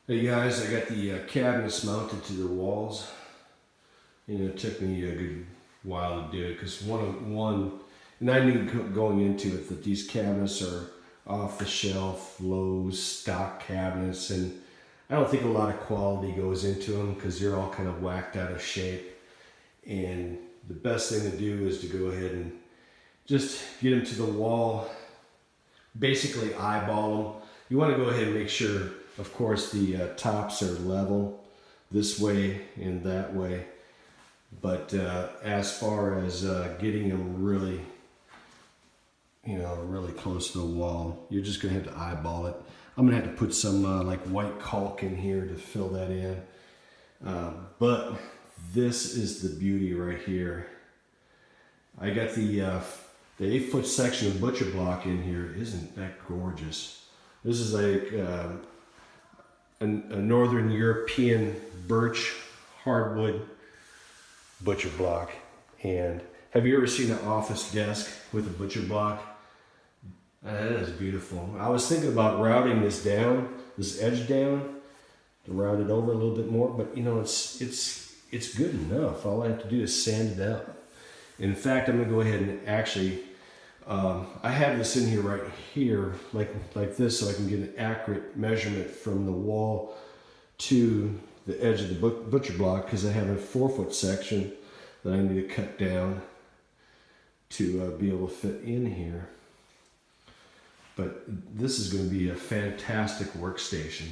Hey guys, I got the cabinets mounted to the walls. It took me a good while to do it because and I knew going into it that these cabinets are off the shelf, Lowe's stock cabinets, and I don't think a lot of quality goes into them because they're all kind of whacked out of shape. And the best thing to do is to go ahead and just get them to the wall, basically eyeball them. You want to go ahead and make sure, of course, the tops are level this way and that way. But as far as getting them really, really close to the wall, you're just going to have to eyeball it. I'm going to have to put some like white caulk in here to fill that in. But this is the beauty right here. I got the 8-foot section of butcher block in here. Isn't that gorgeous? This is like a Northern European birch hardwood butcher block. And have you ever seen an office desk with a butcher block? That is beautiful. I was thinking about routing this down, this edge down, to round it over a little bit more, but it's good enough. All I have to do is sand it out. In fact, I'm gonna go ahead and actually, I have this in here right here, like this, so I can get an accurate measurement from the wall to the edge of the butcher block, because I have a 4-foot section that I need to cut down to be able to fit in here. But this is going to be a fantastic workstation.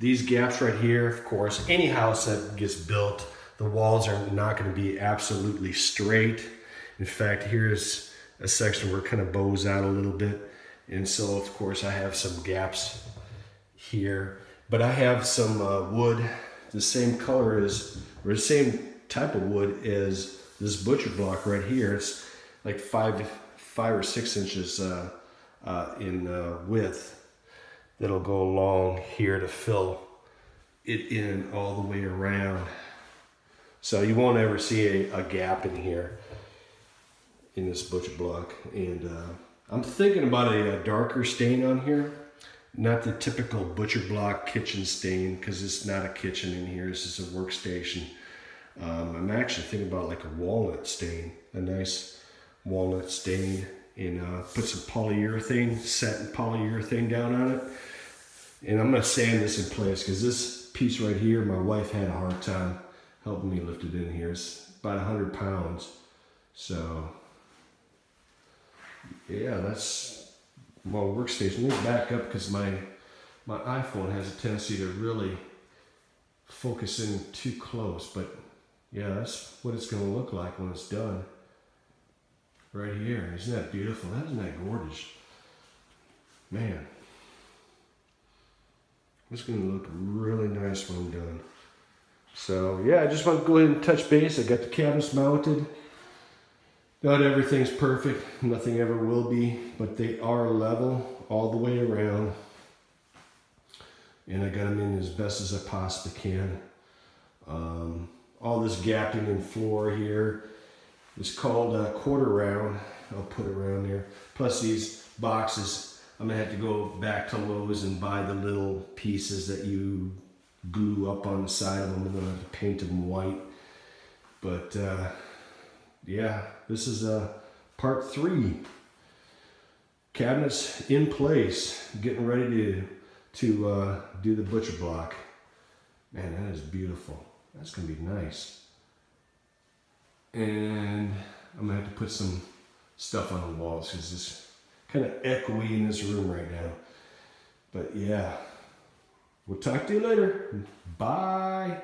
These gaps right here, of course, any house that gets built, the walls are not going to be absolutely straight. In fact, here's a section where it kind of bows out a little bit. And so, of course, I have some gaps here. But I have some wood, the same color as, or the same type of wood as this butcher block right here. It's like 5 or 6 inches in width. That'll go along here to fill it in all the way around. So you won't ever see a gap in here in this butcher block. And I'm thinking about a darker stain on here. Not the typical butcher block kitchen stain, because it's not a kitchen in here, this is a workstation. I'm actually thinking about like a walnut stain, a nice walnut stain, and put some polyurethane, satin polyurethane down on it. And I'm gonna sand this in place, because this piece right here, my wife had a hard time helping me lift it in here. It's about 100 pounds. So yeah, that's my workstation. Let me back up, because my iPhone has a tendency to really focus in too close. But yeah, that's what it's going to look like when it's done. Right here. Isn't that beautiful? Isn't that gorgeous? Man. It's going to look really nice when I'm done. So yeah, I just want to go ahead and touch base. I got the cabinets mounted. Not everything's perfect, nothing ever will be, but they are level all the way around. And I got them in as best as I possibly can. All this gapping in floor here is called a quarter round. I'll put it around there. Plus these boxes, I'm gonna have to go back to Lowe's and buy the little pieces that you glue up on the side of them. I'm gonna have to paint them white. But yeah, this is part 3. Cabinets in place, getting ready to do the butcher block. Man, that is beautiful. That's gonna be nice. And I'm gonna have to put some stuff on the walls, because it's kind of echoey in this room right now. But yeah, we'll talk to you later. Bye.